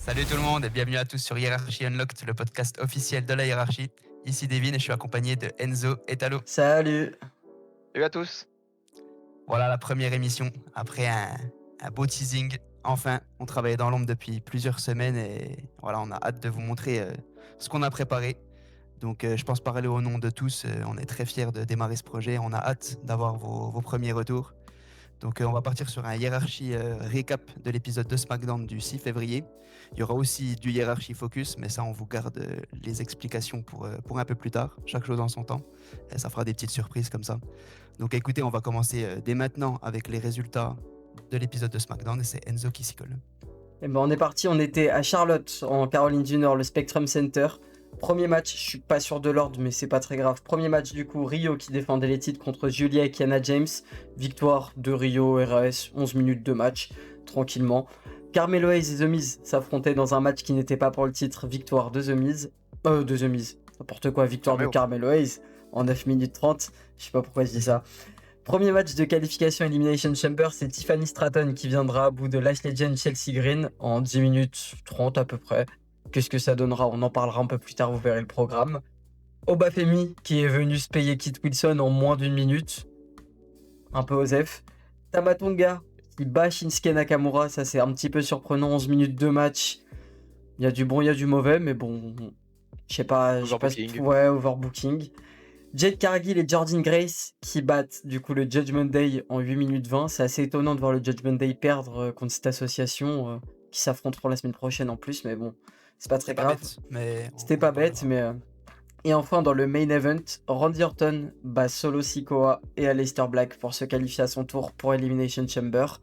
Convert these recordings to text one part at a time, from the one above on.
Salut tout le monde et bienvenue à tous sur Hiérarchie Unlocked, le podcast officiel de la hiérarchie. Ici Devin et je suis accompagné de Enzo et Talo. Salut. Salut à tous. Voilà la première émission après un beau teasing. Enfin, on travaillait dans l'ombre depuis plusieurs semaines et voilà, on a hâte de vous montrer ce qu'on a préparé. Donc je pense parler au nom de tous, on est très fiers de démarrer ce projet. On a hâte d'avoir vos premiers retours. Donc on va partir sur un hiérarchie récap de l'épisode de SmackDown du 6 février. Il y aura aussi du hiérarchie focus, mais ça on vous garde les explications pour un peu plus tard, chaque chose en son temps. Et ça fera des petites surprises comme ça. Donc écoutez, on va commencer dès maintenant avec les résultats de l'épisode de SmackDown et c'est Enzo qui s'y colle. Eh ben, on est parti, on était à Charlotte, en Caroline du Nord, le Spectrum Center. Premier match, je suis pas sûr de l'ordre, mais c'est pas très grave. Premier match du coup, Rio qui défendait les titres contre Julia et Kiana James. Victoire de Rio, RAS, 11 minutes de match, tranquillement. Carmelo Hayes et The Miz s'affrontaient dans un match qui n'était pas pour le titre. Victoire de The Miz. N'importe quoi, victoire de Carmelo Hayes en 9 minutes 30. Je sais pas pourquoi je dis ça. Premier match de qualification Elimination Chamber, c'est Tiffany Stratton qui viendra à bout de Lash Legend Chelsea Green en 10 minutes 30 à peu près. Qu'est-ce que ça donnera? On en parlera un peu plus tard, vous verrez le programme. Obafemi qui est venu se payer Kit Wilson en moins d'une minute. Un peu osef. Tamatonga qui bat Shinsuke Nakamura, ça c'est un petit peu surprenant, 11 minutes de match. Il y a du bon, il y a du mauvais, mais bon, je sais pas. Ouais, overbooking. Jade Cargill et Jordynne Grace qui battent du coup le Judgment Day en 8 minutes 20. C'est assez étonnant de voir le Judgment Day perdre contre cette association qui s'affronteront la semaine prochaine en plus, mais bon, c'est pas très grave. C'était pas bête, mais... Et enfin, dans le main event, Randy Orton bat Solo Sikoa et Aleister Black pour se qualifier à son tour pour Elimination Chamber.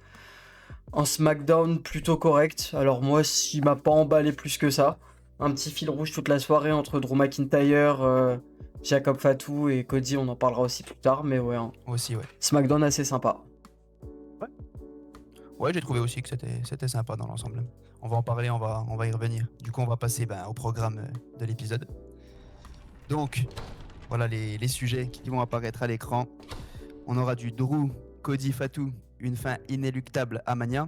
Un SmackDown plutôt correct. Alors moi, il m'a pas emballé plus que ça. Un petit fil rouge toute la soirée entre Drew McIntyre... Jacob Fatu et Cody, on en parlera aussi plus tard, mais ouais. Aussi, ouais. SmackDown assez sympa. Ouais, j'ai trouvé aussi que c'était sympa dans l'ensemble. On va en parler, on va y revenir. Du coup, on va passer au programme de l'épisode. Donc, voilà les sujets qui vont apparaître à l'écran. On aura du Drew, Cody, Fatu, une fin inéluctable à Mania.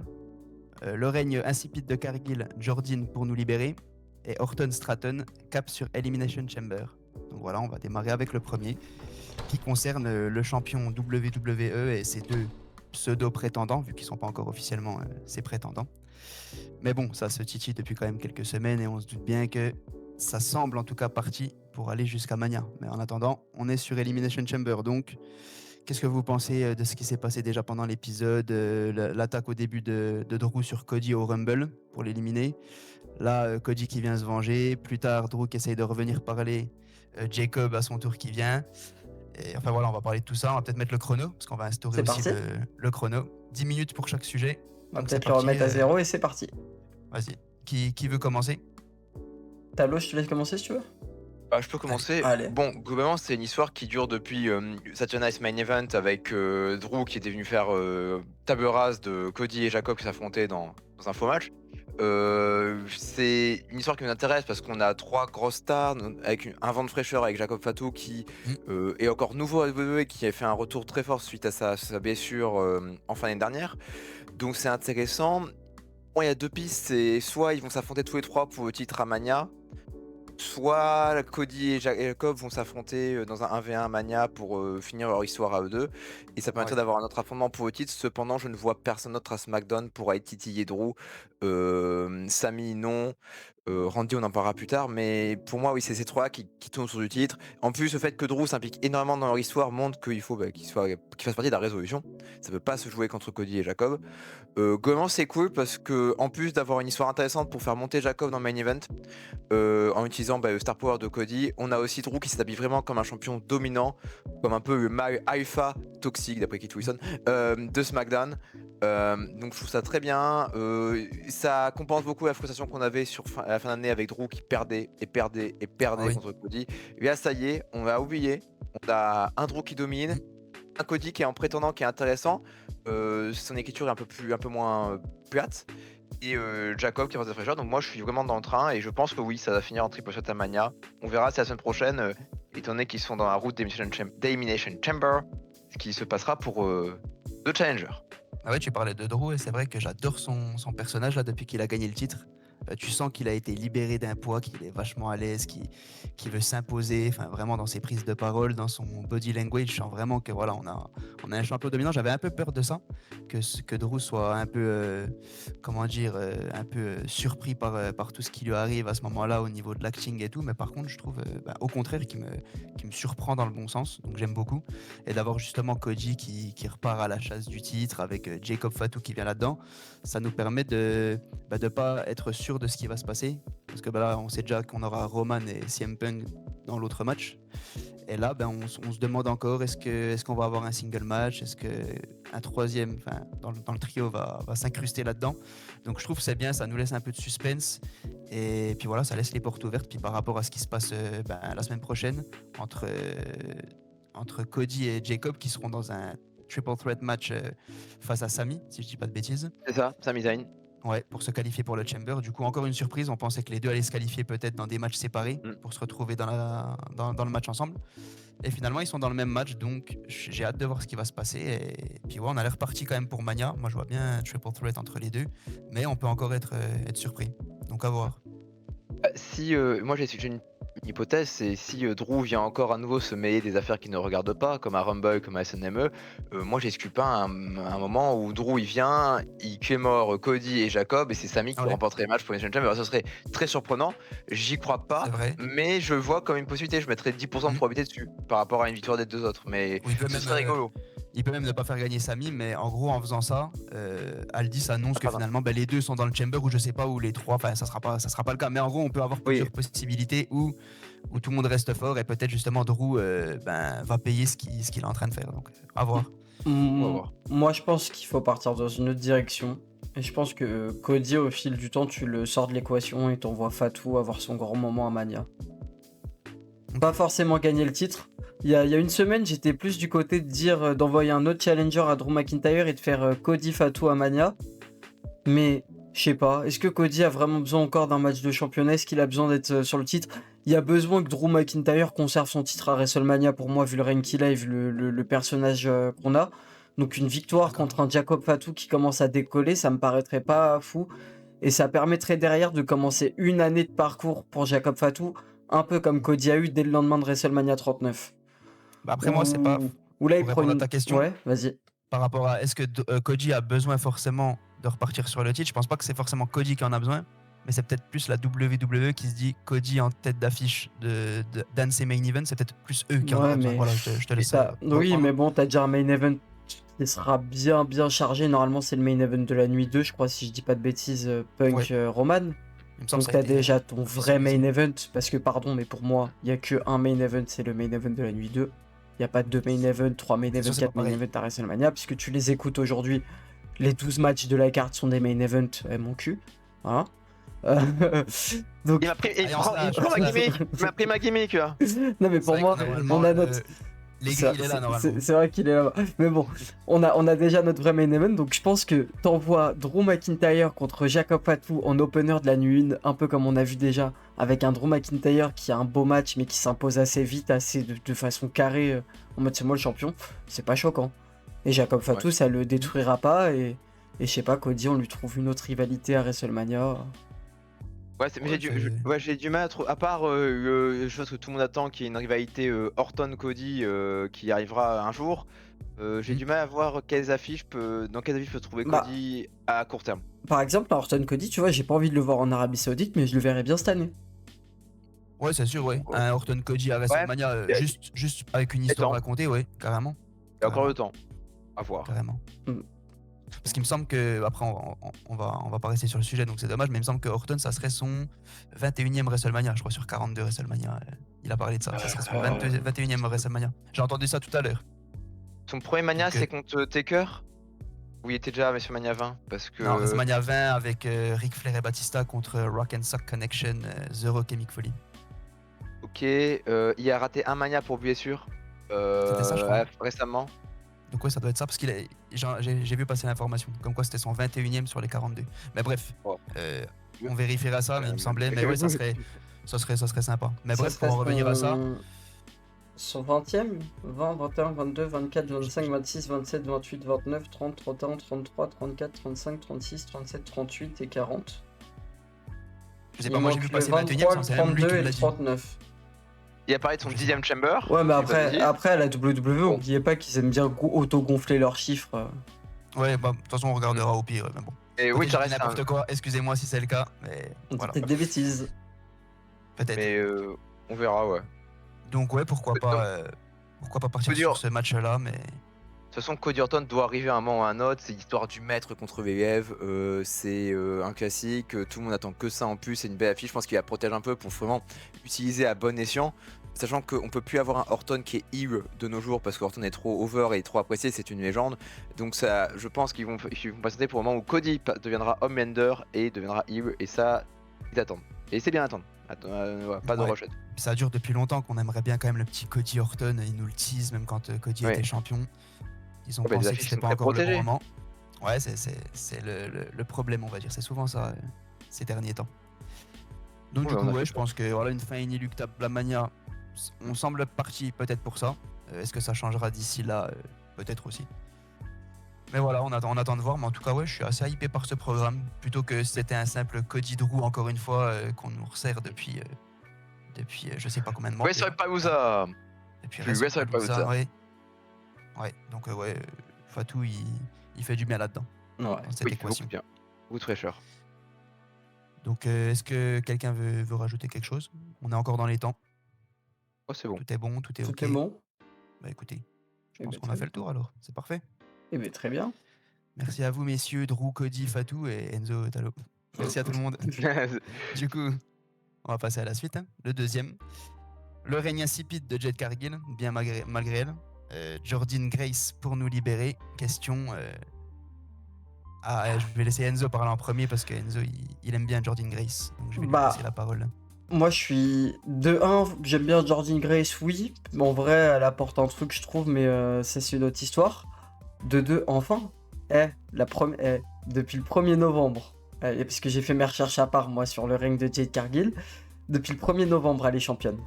Le règne insipide de Cargill, Jordynne pour nous libérer. Et Orton Stratton, cap sur Elimination Chamber. Donc voilà, on va démarrer avec le premier, qui concerne le champion WWE et ses deux pseudo-prétendants, vu qu'ils ne sont pas encore officiellement ses prétendants. Mais bon, ça se titille depuis quand même quelques semaines et on se doute bien que ça semble en tout cas parti pour aller jusqu'à Mania. Mais en attendant, on est sur Elimination Chamber. Donc, qu'est-ce que vous pensez de ce qui s'est passé déjà pendant l'épisode, l'attaque au début de Drew sur Cody au Rumble pour l'éliminer. Là, Cody qui vient se venger. Plus tard, Drew qui essaye de revenir parler. Jacob à son tour qui vient. Et enfin voilà, on va parler de tout ça. On va peut-être mettre le chrono, parce qu'on va instaurer aussi le chrono. 10 minutes pour chaque sujet. On va peut-être le remettre à zéro et c'est parti. Vas-y. Qui veut commencer? Talo, je te laisse commencer si tu veux. Je peux commencer. Allez. Bon, globalement, c'est une histoire qui dure depuis Saturday Night's Main Event avec Drew qui était venu faire table rase de Cody et Jacob qui s'affrontaient dans un faux match. C'est une histoire qui m'intéresse parce qu'on a trois grosses stars avec un vent de fraîcheur avec Jacob Fatu qui est encore nouveau à WWE et qui a fait un retour très fort suite à sa blessure en fin d'année dernière. Donc c'est intéressant. Bon, il y a deux pistes, c'est soit ils vont s'affronter tous les trois pour le titre à Mania, soit Cody et Jacob vont s'affronter dans un 1v1 Mania pour finir leur histoire à eux deux. Et ça permettrait d'avoir un autre affrontement pour le titre. Cependant, je ne vois personne d'autre à SmackDown pour aller titiller Drew. Sami, non. Randy, on en parlera plus tard. Mais pour moi, oui, c'est ces trois qui tournent autour du titre. En plus, le fait que Drew s'implique énormément dans leur histoire montre qu'il faut qu'il fasse partie de la résolution. Ça ne peut pas se jouer contre Cody et Jacob. Globalement, c'est cool parce que en plus d'avoir une histoire intéressante pour faire monter Jacob dans le main event, en utilisant le Star Power de Cody, on a aussi Drew qui s'établit vraiment comme un champion dominant, comme un peu le mâle alpha toxique d'après Kit Wilson de SmackDown. Donc je trouve ça très bien. Ça compense beaucoup la frustration qu'on avait à la fin d'année avec Drew qui perdait contre Cody. Et là, ça y est, on va oublier. On a un Drew qui domine. Un Cody qui est en prétendant, qui est intéressant. Son écriture est un peu moins plate. Et Jacob qui reste de fraîcheur. Donc moi je suis vraiment dans le train et je pense que oui, ça va finir en triple shot à Mania. On verra si la semaine prochaine, étant donné qu'ils sont dans la route d'Elimination Chamber, ce qui se passera pour The Challenger. Ah ouais, tu parlais de Drew et c'est vrai que j'adore son personnage là depuis qu'il a gagné le titre. Tu sens qu'il a été libéré d'un poids, qu'il est vachement à l'aise, qu'il veut s'imposer, enfin vraiment dans ses prises de parole, dans son body language. Je sens vraiment que voilà, on a un champion dominant. J'avais un peu peur de ça, que Drew soit un peu, comment dire, un peu surpris par tout ce qui lui arrive à ce moment-là au niveau de l'acting et tout. Mais par contre, je trouve au contraire qui me surprend dans le bon sens. Donc j'aime beaucoup. Et d'avoir justement Cody qui repart à la chasse du titre avec Jacob Fatu qui vient là-dedans, ça nous permet de pas être sûr de ce qui va se passer. Parce que là, on sait déjà qu'on aura Roman et CM Punk dans l'autre match. Et là, on se demande encore, est-ce qu'on va avoir un single match? Est-ce qu'un troisième, dans le trio, va s'incruster là-dedans? Donc je trouve que c'est bien, ça nous laisse un peu de suspense. Et puis voilà, ça laisse les portes ouvertes. Puis par rapport à ce qui se passe la semaine prochaine, entre Cody et Jacob, qui seront dans un triple threat match face à Sami, si je dis pas de bêtises. C'est ça, Sami Zayn. Ouais, pour se qualifier pour le Chamber. Du coup, encore une surprise. On pensait que les deux allaient se qualifier peut-être dans des matchs séparés pour se retrouver dans le match ensemble. Et finalement, ils sont dans le même match. Donc, j'ai hâte de voir ce qui va se passer. Et puis, ouais, on a l'air parti quand même pour Mania. Moi, je vois bien un triple threat entre les deux. Mais on peut encore être surpris. Donc, à voir. Si moi j'ai une hypothèse, c'est si Drew vient encore à nouveau se mêler des affaires qu'il ne regarde pas, comme à Rumble, comme à SNME, moi j'exclus pas un moment où Drew il vient, il mort Cody et Jacob et c'est Sami qui remporterait les matchs pour Nation Chamber. Ce serait très surprenant, j'y crois pas, mais je vois comme une possibilité, je mettrais 10% de probabilité dessus par rapport à une victoire des deux autres, mais ce serait rigolo. Il peut même ne pas faire gagner Sami, mais en gros, en faisant ça, Aldis annonce que finalement, les deux sont dans le chamber ou je sais pas où les trois. Enfin, ça sera pas le cas. Mais en gros, on peut avoir plusieurs possibilités où tout le monde reste fort et peut-être justement Drew va payer ce qu'il est en train de faire. Donc, à voir. Moi, je pense qu'il faut partir dans une autre direction. Et je pense que Cody, au fil du temps, tu le sors de l'équation et t'envoies Fatu avoir son grand moment à Mania. Pas forcément gagner le titre. Il y a une semaine, j'étais plus du côté de dire d'envoyer un autre challenger à Drew McIntyre et de faire Cody Fatu à Mania. Mais je sais pas, est-ce que Cody a vraiment besoin encore d'un match de championnat? Est-ce qu'il a besoin d'être sur le titre? Il y a besoin que Drew McIntyre conserve son titre à WrestleMania pour moi, vu le règne qu'il a et vu le personnage qu'on a. Donc une victoire contre un Jacob Fatu qui commence à décoller, ça me paraîtrait pas fou. Et ça permettrait derrière de commencer une année de parcours pour Jacob Fatu, un peu comme Cody a eu dès le lendemain de WrestleMania 39. Après, moi, c'est pas. Ou là, il pour prend répondre à ta question. Ouais, vas-y. Par rapport à est-ce que Cody a besoin forcément de repartir sur le titre, je pense pas que c'est forcément Cody qui en a besoin, mais c'est peut-être plus la WWE qui se dit Cody en tête d'affiche d'un de ses main events, c'est peut-être plus eux qui en ont besoin. Voilà, je te laisse ça. Oui, mais bon, t'as déjà un main event qui sera bien chargé. Normalement, c'est le main event de la nuit 2, je crois, si je dis pas de bêtises, Punk Roman. Donc t'as déjà ton vrai main event, parce que pardon, mais pour moi, il n'y a que un main event, c'est le main event de la nuit 2. Il n'y a pas de main event, 3 main events, 4 main events à WrestleMania, puisque tu les écoutes aujourd'hui. Les 12 matchs de la carte sont des main events, mon cul. Voilà. Donc... Il m'a pris ma gimmick là. Non mais pour moi, on a notre... C'est vrai qu'il est là. Mais bon, on a déjà notre vrai main event, donc je pense que t'envoies Drew McIntyre contre Jacob Fatu en opener de la nuit 1, un peu comme on a vu déjà, avec un Drew McIntyre qui a un beau match mais qui s'impose assez vite, assez de façon carrée, en mode c'est moi le champion. C'est pas choquant. Et Jacob Fatu, ça le détruira pas, et je sais pas, Cody, on lui trouve une autre rivalité à WrestleMania. Mais j'ai du mal à trouver, à part chose que tout le monde attend, qui est une rivalité Orton-Cody qui arrivera un jour. J'ai du mal à voir dans quelles affiches je peux trouver Cody à court terme. Par exemple, Orton-Cody, tu vois, j'ai pas envie de le voir en Arabie Saoudite, mais je le verrais bien cette année. Ouais, c'est sûr, ouais. Un Orton-Cody à WrestleMania, juste avec une histoire à raconter, ouais, carrément. Il y a encore le temps. À voir. Carrément. Parce qu'il me semble que, après on va pas rester sur le sujet, donc c'est dommage, mais il me semble que Orton, ça serait son 21e WrestleMania, je crois, sur 42 WrestleMania. Il a parlé de ça, ça serait son 21e WrestleMania. J'ai entendu ça tout à l'heure. Son premier Mania, c'est contre Taker? Ou il était déjà à WrestleMania 20 parce que... Non, WrestleMania 20 avec Ric Flair et Batista contre Rock and Sock Connection, The Rock et Mick Foley. Ok, il a raté un Mania pour blessure ça, je crois. Récemment. Donc ouais, ça doit être ça, parce qu'il j'ai vu passer l'information, comme quoi c'était son 21e sur les 42. Mais bref, on vérifiera ça, mais il me semblait, mais ouais, ça serait sympa. Mais bref, pour en revenir à ça... Son 20e 20, 21, 22, 24, 25, 26, 27, 28, 29, 30, 31, 33, 34, 35, 36, 37, 38 et 40. Je sais Il pas, moi j'ai manque vu le passer 21ème, 23, le c'est même lui 32 qui et me le l'a dit. 39. Il a parlé de son 10ème chamber. Ouais, mais si j'ai pas de bêtises. après à la WWE, Bon. oubliez pas qu'ils aiment bien auto-gonfler leurs chiffres. Ouais, bah, de toute façon, on regardera au pire, mais bon. Et oui, Peut-être ça je dis reste n'importe quoi, excusez-moi si c'est le cas, mais On dit voilà, peut-être des bêtises. peut-être. Mais on verra, ouais. Donc ouais, pourquoi pas partir Cody sur Or- ce match-là, mais De toute façon, Cody Orton doit arriver à un moment ou à un autre. C'est l'histoire du maître contre VVF. C'est un classique. Tout le monde attend que ça en plus. C'est une belle affiche. Je pense qu'il la protège un peu pour vraiment utiliser à bon escient. Sachant qu'on peut plus avoir un Orton qui est heel de nos jours parce qu'Orton est trop over et trop apprécié. C'est une légende. Donc ça, je pense qu'ils vont patienter pour le moment où Cody deviendra Homelander et deviendra heel. Et ça, ils attendent. Et c'est bien attendre. Voilà, pas de Ouais. rushette. ça dure depuis longtemps qu'on aimerait bien quand même le petit Cody Orton. Ils nous le teasent, même quand Cody Ouais. était champion. Ils ont Ouais, bah, les pensé que affiches c'était sont pas très encore le bon protégées. moment. Ouais, c'est le problème, on va dire. C'est souvent ça ces derniers temps. Donc Ouais, du on coup, a ouais, fait je peur. pense que voilà, une fin inéluctable. La Mania, on semble parti peut-être pour ça. Est-ce que ça changera d'ici là? Peut-être aussi. Mais voilà, on attend de voir. Mais en tout cas, ouais, je suis assez hypé par ce programme. Plutôt que si c'était un simple Cody Drew, encore une fois, qu'on nous resserre depuis je sais pas combien de mois. déjà. WrestlePalooza. Depuis Plus WrestlePalooza. ouais. Ouais, donc ouais, Fatou, il fait du bien là-dedans, Ouais. dans cette Oui, beaucoup équation. de bien. Beaucoup de fraîcheur. Donc est-ce que quelqu'un veut rajouter quelque chose? On est encore dans les temps. Oh, c'est bon. Tout est bon, tout est Tout ok. est bon. Bah écoutez, je Eh pense ben, qu'on a très fait le bien. tour alors. C'est parfait. Eh bien, très bien. Merci à vous, messieurs, Drew, Cody, Fatou et Enzo Talo. Merci à tout le monde. Du coup, on va passer à la suite. Hein. Le deuxième. Le règne insipide de Jade Cargill, bien malgré elle. Jordynne Grace pour nous libérer. Question. Je vais laisser Enzo parler en premier parce que Enzo il aime bien Jordynne Grace. Donc je vais lui Bah, laisser la parole. moi, je suis de 1, j'aime bien Jordynne Grace, oui. En vrai, elle apporte un truc, je trouve, mais ça, c'est une autre histoire. De 2, enfin, depuis le 1er novembre, parce que j'ai fait mes recherches à part, moi, sur le règne de Jade Cargill, depuis le 1er novembre, elle est championne.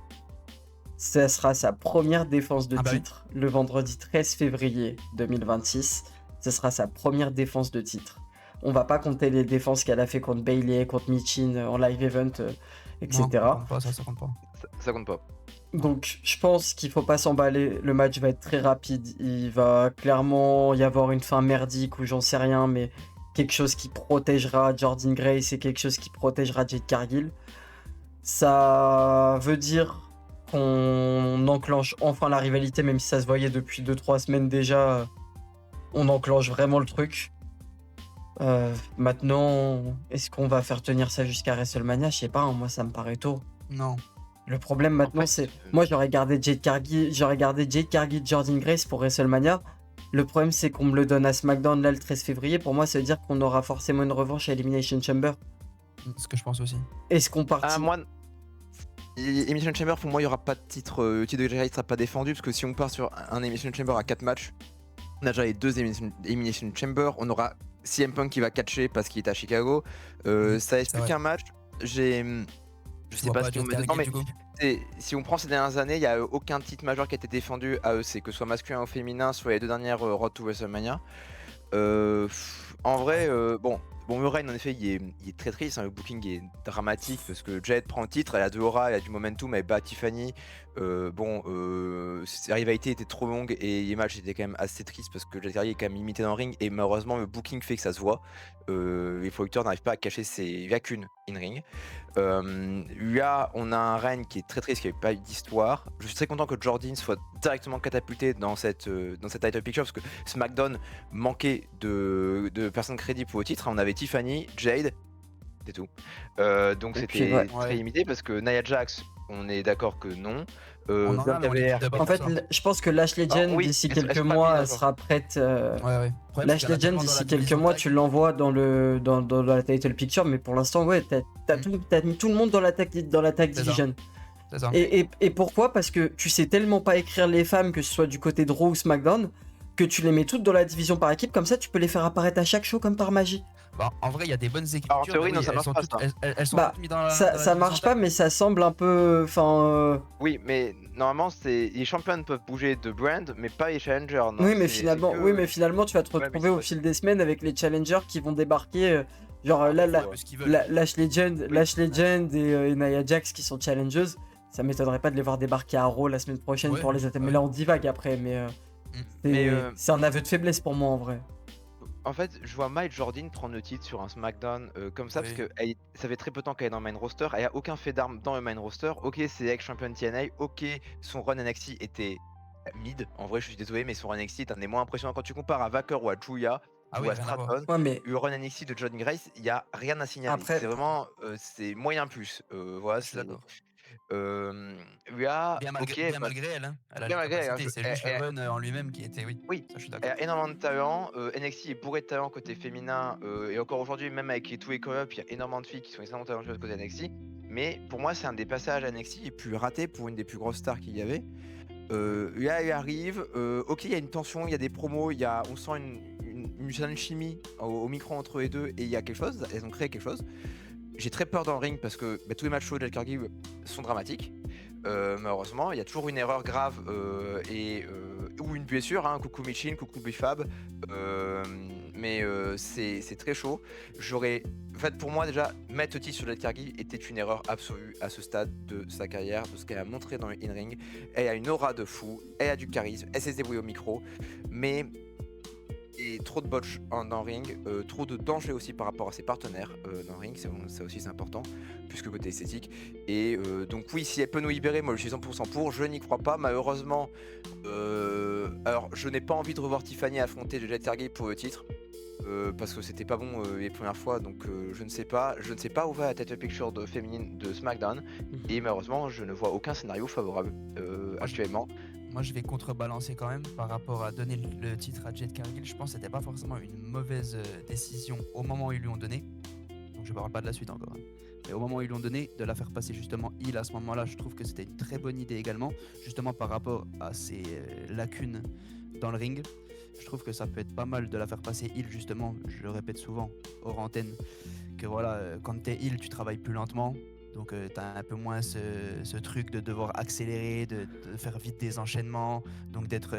Ça sera sa première défense de Ah bah oui. titre, le vendredi 13 février 2026. Ce sera sa première défense de titre. On va pas compter les défenses qu'elle a fait contre Bayley, contre Michin en live event, etc. Non, ça compte pas, ça compte pas. Ça compte pas. Donc, je pense qu'il faut pas s'emballer. Le match va être très rapide. Il va clairement y avoir une fin merdique ou j'en sais rien, mais quelque chose qui protégera Jordynne Grace et quelque chose qui protégera Jade Cargill. Ça veut dire qu'on enclenche enfin la rivalité, même si ça se voyait depuis 2-3 semaines déjà. On enclenche vraiment le truc. Maintenant, est-ce qu'on va faire tenir ça jusqu'à WrestleMania? Je sais pas, hein, moi ça me paraît tôt. Non. Le problème maintenant, fait, c'est. Moi, j'aurais gardé Jade Cargill, Jordynne Grace pour WrestleMania. Le problème, c'est qu'on me le donne à SmackDown là le 13 février. Pour moi, ça veut dire qu'on aura forcément une revanche à Elimination Chamber. Ce que je pense aussi. Est-ce qu'on part Ah, moi, Elimination Chamber, pour moi, il n'y aura pas de titre. Le titre de Jade sera pas défendu parce que si on part sur un Elimination Chamber à 4 matchs, on a déjà les 2 Elimination Chamber. On aura CM Punk qui va catcher parce qu'il est à Chicago. Ça reste c'est plus vrai. qu'un match. Je sais pas si on met dedans, mais si on prend ces dernières années, il n'y a aucun titre majeur qui a été défendu à EC, que ce soit masculin ou féminin, sur les 2 dernières Road to WrestleMania. En vrai, bon, Murray, en effet, il est très triste. Hein, le booking est dramatique parce que Jade prend le titre, elle a de l'aura, elle a du momentum, elle bat Tiffany. Ces rivalités étaient trop longues et les matchs étaient quand même assez tristes parce que Jade Cargill est quand même limité dans le ring et malheureusement, le booking fait que ça se voit. Les producteurs n'arrivent pas à cacher ses lacunes in-ring. Là, on a un règne qui est très triste, qui n'avait pas eu d'histoire. Je suis très content que Jordynne soit directement catapulté dans cette title picture parce que SmackDown manquait de personnes crédibles pour le titre. On avait Tiffany, Jade, c'est tout. Donc Et puis, c'était ouais. très limité parce que Nia Jax, on est d'accord que non. On en a, mais on les Bianca dit d'abord En pour fait, ça. je pense que Lash Legend, oui, d'ici elle quelques sera mois, mise, elle sera prête. Ouais. Le problème, c'est Lash qu'il y en a Legend, tellement dans d'ici la quelques division mois, tag. tu l'envoies dans la title picture, mais pour l'instant, ouais, t'as mis tout le monde dans la tag C'est ça. division. C'est ça. Et pourquoi? Parce que tu sais tellement pas écrire les femmes, que ce soit du côté de Raw ou SmackDown, que tu les mets toutes dans la division par équipe, comme ça tu peux les faire apparaître à chaque show comme par magie. Bah, en vrai, il y a des bonnes écritures. Alors, en théorie, mais non, oui, ça elles marche sont pas, toutes- ça. elles sont Bah, toutes mises dans la Ça division marche tag. pas, mais ça semble un peu. Enfin. Oui, mais normalement, les championnes peuvent bouger de brand, mais pas les challengers. Non, Oui, mais c'est finalement, que- tu vas te Ouais, mais retrouver au c'est fil des semaines avec les challengers qui vont débarquer Genre là, Ils là, font un peu ce qu'ils veulent. Lash Legend et Nia Jax qui sont challengeuses, ça m'étonnerait pas de les voir débarquer à Raw la semaine prochaine Ouais, pour les attaquer. Mais ouais. là, on divague après, Mais, c'est un aveu de faiblesse pour moi en vrai. En fait, je vois Mike Jordan prendre le titre sur un SmackDown comme ça, parce Oui. que ça fait très peu de temps qu'elle est dans le main roster, elle a aucun fait d'armes dans le main roster. Ok, c'est ex-champion TNA, ok, son run NXT était mid, en vrai je suis désolé, mais son run NXT est un des moins impressionnants quand tu compares à Vacker ou à Julia Ah ou oui, à rien à voir. Stratton. Ouais, mais Le run NXT de John Grace, il n'y a rien à signaler. Après- C'est vraiment c'est moyen plus. Voilà, Je suis c'est. d'accord. Rhea, Bien ok, malgré, bien malgré elle, hein. Elle a bien les malgré, capacités, c'est juste le run en lui-même qui était, oui, oui, ça je suis elle d'accord. a énormément de talent. NXT est bourré de talent côté féminin. Et encore aujourd'hui, même avec les tous les call-up, il y a énormément de filles qui sont extrêmement talentueuses côté NXT. Mais pour moi, c'est un des passages à NXT les plus ratés pour une des plus grosses stars qu'il y avait. Là, il arrive. Ok, il y a une tension, il y a des promos, on sent une certaine chimie au micro entre les deux. Et il y a quelque chose, elles ont créé quelque chose. J'ai très peur dans le ring parce que tous les matchs shows de Jade Cargill sont dramatiques. Malheureusement, il y a toujours une erreur grave ou une blessure. Hein, coucou Michin, coucou Bifab. Mais c'est très chaud. En fait, pour moi, déjà, mettre le titre sur Jade Cargill était une erreur absolue à ce stade de sa carrière, de ce qu'elle a montré dans le in-ring. Elle a une aura de fou, elle a du charisme, elle sait se débrouiller au micro. Mais et trop de botch dans le ring, trop de danger aussi par rapport à ses partenaires dans le ring, ça aussi c'est important, plus que côté esthétique. Et donc oui, si elle peut nous libérer, moi je suis 100% pour, je n'y crois pas, malheureusement. Alors je n'ai pas envie de revoir Tiffany affronter Jade Cargill pour le titre, parce que c'était pas bon les premières fois, donc je ne sais pas où va la title picture féminine de SmackDown, et malheureusement je ne vois aucun scénario favorable actuellement. Moi, je vais contrebalancer quand même par rapport à donner le titre à Jade Cargill. Je pense que c'était pas forcément une mauvaise décision au moment où ils lui ont donné. Donc, je parle pas de la suite encore. Hein. Mais au moment où ils lui ont donné, de la faire passer justement heel à ce moment-là, je trouve que c'était une très bonne idée également, justement par rapport à ses lacunes dans le ring. Je trouve que ça peut être pas mal de la faire passer heel, justement. Je le répète souvent hors antenne, que voilà, quand t'es heel, tu travailles plus lentement. Donc t'as un peu moins ce truc de devoir accélérer, de faire vite des enchaînements, donc d'être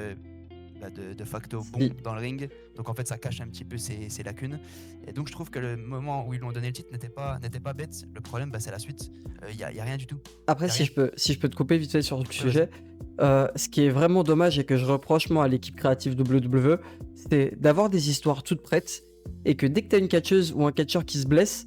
de facto bon dans le ring. Donc en fait ça cache un petit peu ses lacunes. Et donc je trouve que le moment où ils lui ont donné le titre n'était pas bête. Le problème c'est la suite. Il y a rien du tout. Après, si rien. je peux te couper vite fait sur le sujet, ce qui est vraiment dommage et que je reproche moi à l'équipe créative WWE, c'est d'avoir des histoires toutes prêtes et que dès que tu as une catcheuse ou un catcheur qui se blesse,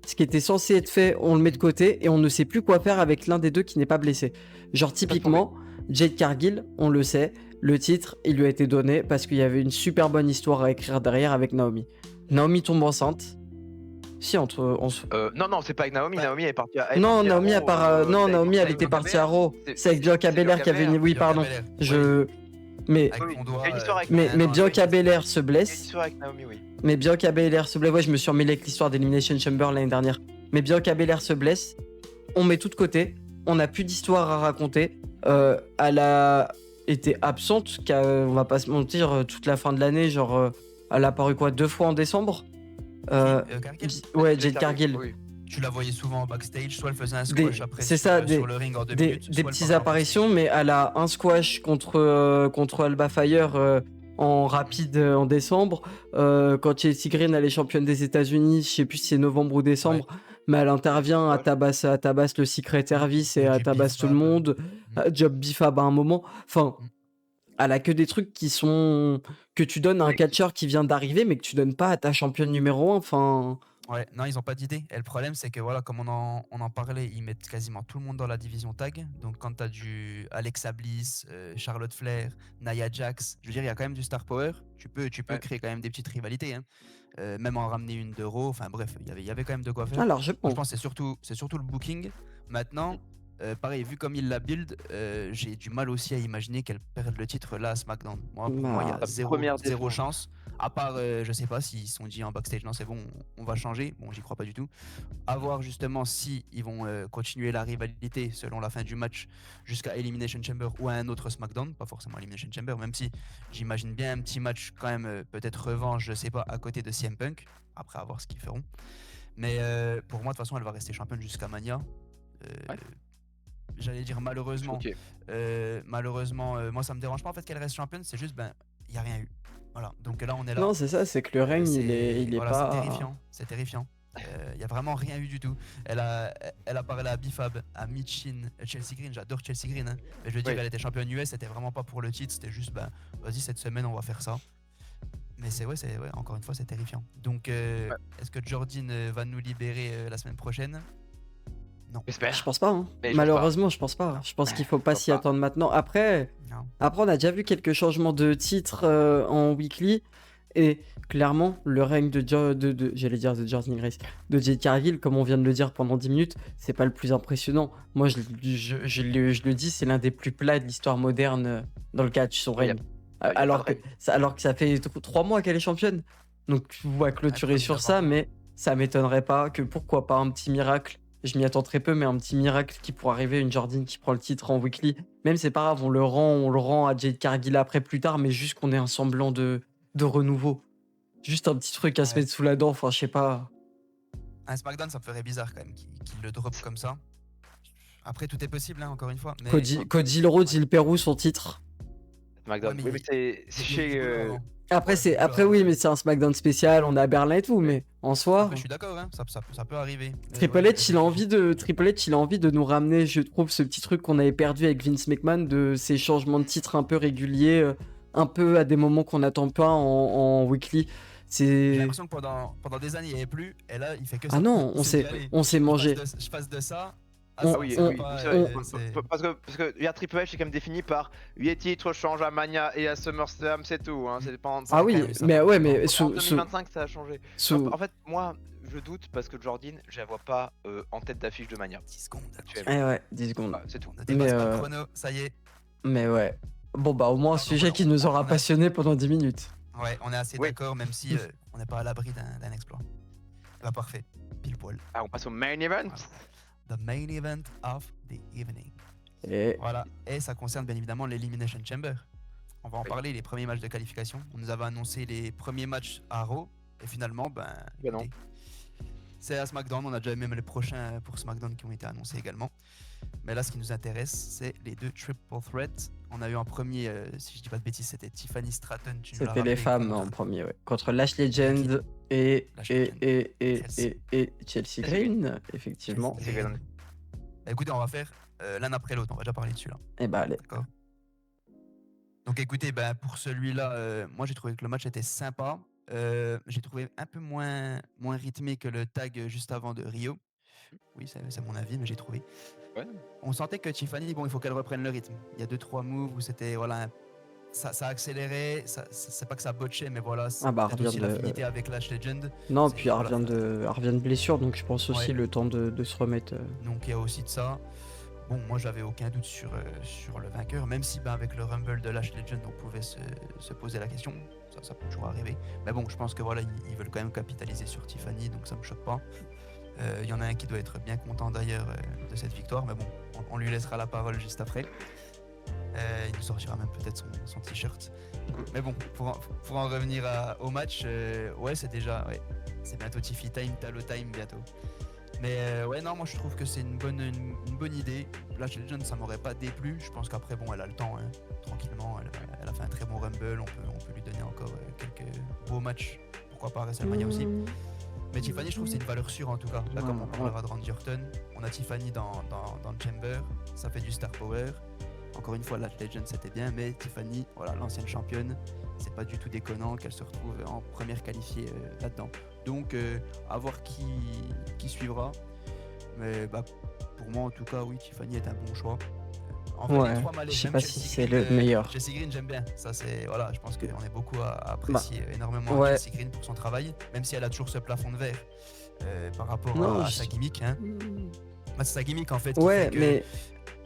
ce qui était censé être fait, on le met de côté et on ne sait plus quoi faire avec l'un des deux qui n'est pas blessé. Genre typiquement, Jade Cargill, on le sait, le titre, il lui a été donné parce qu'il y avait une super bonne histoire à écrire derrière avec Naomi. Naomi tombe enceinte. Si, non, c'est pas avec Naomi. Naomi est partie à. Non, Naomi elle était partie à Raw. C'est avec Bianca Belair qui avait une. Oui, pardon. Mais Bianca Belair se blesse. Mais Bianca Belair se blesse. Ouais, je me suis emmêlé avec l'histoire d'Elimination Chamber l'année dernière. Mais Bianca Belair se blesse. On met tout de côté. On n'a plus d'histoire à raconter. Elle a été absente, on va pas se mentir, toute la fin de l'année. Genre, elle a apparu quoi, 2 fois en décembre. Ouais, Jade Cargill. Oui. Tu la voyais souvent en backstage, soit elle faisait un squash après sur le ring en 2 minutes. Des petites apparitions, mais elle a un squash contre Alba Fire en rapide en décembre. Quand Chelsea Green, elle est championne des États-Unis, je sais plus si c'est novembre ou décembre, mais elle intervient, elle tabasse le Secret Service et elle tabasse tout le monde. Job Bifab à un moment. Enfin, elle a que des trucs que tu donnes à un catcheur qui vient d'arriver, mais que tu donnes pas à ta championne numéro 1. Enfin. Ouais, non, ils ont pas d'idée. Et le problème, c'est que voilà, comme on en parlait, ils mettent quasiment tout le monde dans la division tag. Donc quand tu as du Alexa Bliss, Charlotte Flair, Nia Jax, je veux dire, il y a quand même du star power. Tu peux créer quand même des petites rivalités. Hein. Même en ramener une d'Euro. Enfin bref, il y avait quand même de quoi faire. Alors, je pense que c'est surtout le booking. Maintenant, pareil, vu comme il la build, j'ai du mal aussi à imaginer qu'elle perde le titre là à SmackDown. Moi, pour moi, il y a zéro chance. À part, je sais pas s'ils se sont dit en backstage, non, c'est bon, on va changer. Bon, j'y crois pas du tout. À voir justement si ils vont continuer la rivalité selon la fin du match jusqu'à Elimination Chamber ou à un autre SmackDown. Pas forcément Elimination Chamber, même si j'imagine bien un petit match quand même, peut-être revanche, je sais pas, à côté de CM Punk. Après, à voir ce qu'ils feront. Mais pour moi, de toute façon, elle va rester championne jusqu'à Mania. J'allais dire malheureusement. Malheureusement, moi ça me dérange pas en fait qu'elle reste championne, c'est juste il y a rien eu. Voilà. Donc là on est là. Non, c'est ça, c'est que le règne il est voilà, pas. C'est terrifiant. Il n'y a vraiment rien eu du tout. Elle a parlé à Bifab, à Michin, Chelsea Green. J'adore Chelsea Green. Hein. Mais je veux dire, Oui. elle était championne US, c'était vraiment pas pour le titre. C'était juste, vas-y, cette semaine, on va faire ça. Mais encore une fois, c'est terrifiant. Donc, Ouais. est-ce que Jordan va nous libérer la semaine prochaine? Non. J'espère. Je pense pas. Hein. Mais je pense Malheureusement, je pense pas. Je pense qu'il faut pas Faut s'y pas. attendre maintenant. Après, Non. on a déjà vu quelques changements de titre en weekly. Et clairement, le règne j'allais dire de Jordan Grace, de Jade Cargill, comme on vient de le dire pendant 10 minutes, c'est pas le plus impressionnant. Moi, je le dis, c'est l'un des plus plats de l'histoire moderne dans le catch, son Ouais, y a- règne. y a Alors pas que, de alors que ça fait 3 mois qu'elle est championne. Donc, tu vois, clôturer Ouais, sur d'accord. ça, mais ça m'étonnerait pas que pourquoi pas un petit miracle. Je m'y attends très peu, mais un petit miracle qui pourrait arriver, une Jordan qui prend le titre en weekly. Même c'est pas grave, on le rend à Jade Cargill après plus tard, mais juste qu'on ait un semblant de renouveau. Juste un petit truc à se Ouais. mettre sous la dent, enfin je sais pas. Un SmackDown, ça me ferait bizarre quand même qu'il le drop comme ça. Après, tout est possible, hein, encore une fois. Mais Cody Rhodes, il perd où son titre? SmackDown. Ouais, Oui, mais mais c'est il y a chez. du boulot avant. Après, Ouais, après oui, mais c'est un SmackDown spécial, on est à Berlin et tout, mais en soi, Après, je suis d'accord, hein, ça peut arriver. Mais Triple ouais, H, il a envie de nous ramener, je trouve, ce petit truc qu'on avait perdu avec Vince McMahon, de ces changements de titre un peu réguliers, un peu à des moments qu'on n'attend pas en weekly. J'ai C'est... l'impression que pendant des années, il n'y avait plus. Et là, il fait que ça. Ah non, Il s'est dit, allez, on s'est mangé. je passe de ça à On- ça. Ah oui, ça va oui, pas, c'est vrai. c'est- Parce que il y a Triple H, c'est quand même défini par 8 titres, change à Mania et à SummerSlam, c'est tout. Hein, c'est pendant Ah oui, quand même, ça mais va. ouais, mais En 2025, ça a changé. sous- En fait, moi, je doute parce que Jordan, je la vois pas en tête d'affiche de Mania. 10 secondes. Actuellement. Eh ouais, 10 secondes. Voilà, c'est tout. On ne dépasse Mais, pas le chrono, ça y est. Mais ouais. Bon bah au moins un Pardon, sujet voilà, qui nous on aura a- passionné pendant 10 minutes. Ouais, on est assez Oui. d'accord, même si on n'est pas à l'abri d'un exploit. Bah, parfait, pile poil. Ah, on passe au main event. The main event of the evening. Et Voilà, et ça concerne bien évidemment l'Elimination Chamber. On va en Oui. parler, les premiers matchs de qualification. On nous avait annoncé les premiers matchs à Raw, et finalement, Ben non. écoutez, c'est à SmackDown. On a déjà même les prochains pour SmackDown qui ont été annoncés également. Mais là, ce qui nous intéresse, c'est les deux Triple Threat. On a eu en premier, si je dis pas de bêtises, c'était Tiffany Stratton. Tu nous l'as c'était les rappelé, femmes contre- en premier, ouais. Contre Lash Legend et, Lash et, Legend. et Chelsea Green, effectivement. C'est Green. Bah, écoutez, on va faire l'un après l'autre. On va déjà parler dessus là. Et bah allez. D'accord. Donc écoutez, ben, pour celui-là, moi j'ai trouvé que le match était sympa. J'ai trouvé un peu moins rythmé que le tag juste avant de Rio. Oui, c'est mon avis, mais j'ai trouvé. Ouais. On sentait que Tiffany, bon, il faut qu'elle reprenne le rythme. Il y a 2-3 moves où c'était, voilà, ça accélérait, c'est pas que ça botchait, mais voilà, c'est Ah bah, peut-être revient aussi de- l'affinité avec Lash Legend. Non, C'est- puis elle voilà, revient de blessure, donc je pense aussi Ouais. le temps de se remettre. Donc il y a aussi de ça. Bon, moi j'avais aucun doute sur le vainqueur, même si ben, avec le Rumble de Lash Legend on pouvait se poser la question, ça peut toujours arriver. Mais bon, je pense que voilà, ils veulent quand même capitaliser sur Tiffany, donc ça me choque pas. Il y en a un qui doit être bien content d'ailleurs de cette victoire, mais bon, on lui laissera la parole juste après. Il nous sortira même peut-être son t-shirt. Mais bon, pour en revenir au match, ouais, c'est bientôt Tiffy Time, Talo Time bientôt. Mais ouais, non, moi je trouve que c'est une bonne idée. Lash Legend, ça m'aurait pas déplu. Je pense qu'après, bon, elle a le temps, hein, tranquillement. Elle a fait un très bon Rumble. On peut lui donner encore quelques beaux matchs. Pourquoi pas à WrestleMania aussi. Mais Tiffany, je trouve que c'est une valeur sûre en tout cas. Là, comme on parlera de Randy Orton, on a Tiffany dans le Chamber. Ça fait du star power. Encore une fois, Lash Legend c'était bien, mais Tiffany, voilà, l'ancienne championne, c'est pas du tout déconnant qu'elle se retrouve en première qualifiée là-dedans. Donc, à voir qui suivra. Mais bah, pour moi, en tout cas, oui, Tiffany est un bon choix. En fait, Ouais, les trois malais, je sais même pas Chelsea si c'est Green, le meilleur. Chelsea Green, j'aime bien. Ça, c'est voilà, je pense qu'on est beaucoup à apprécier énormément ouais. Chelsea Green pour son travail, même si elle a toujours ce plafond de verre par rapport Non, à sa gimmick. Hein. Bah, c'est sa gimmick en fait. Qui Ouais, fait que mais